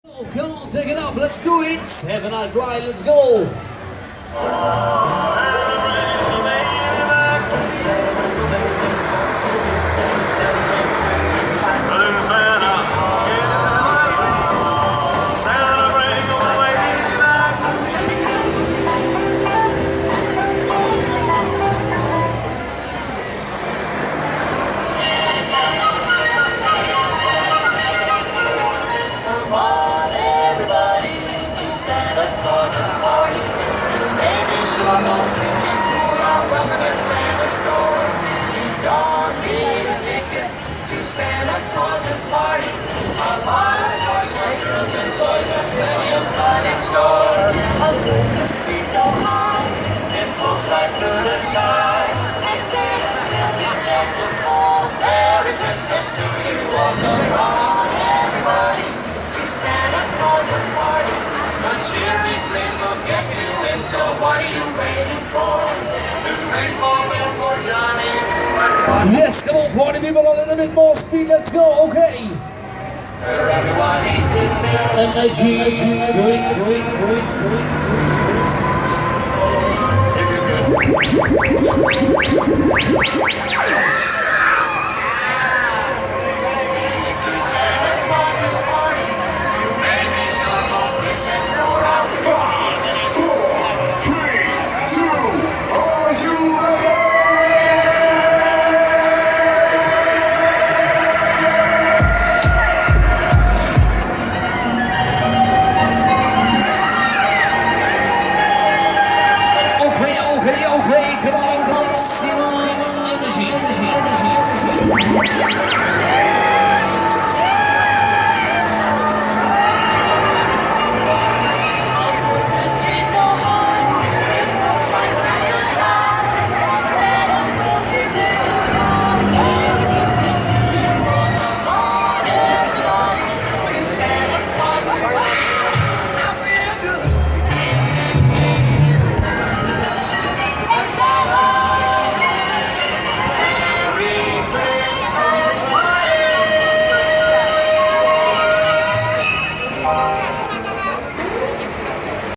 Oh, come on, take it up, let's do it. Have a night flight, let's go. Santa Claus's party. A lot of toys for girls and boys and plenty of fun in store. A Christmas tree so high, it pulls right through the sky. And Santa fills your head to full. Merry Christmas to you. Welcome on, everybody, to Santa Claus's party. A cheery grin will get you in, so what are you waiting for? There's a baseball bat for Johnny. Yes, come on, party people, a little bit more speed, let's go, okay. Everyone eats his meal. Energy, drinks.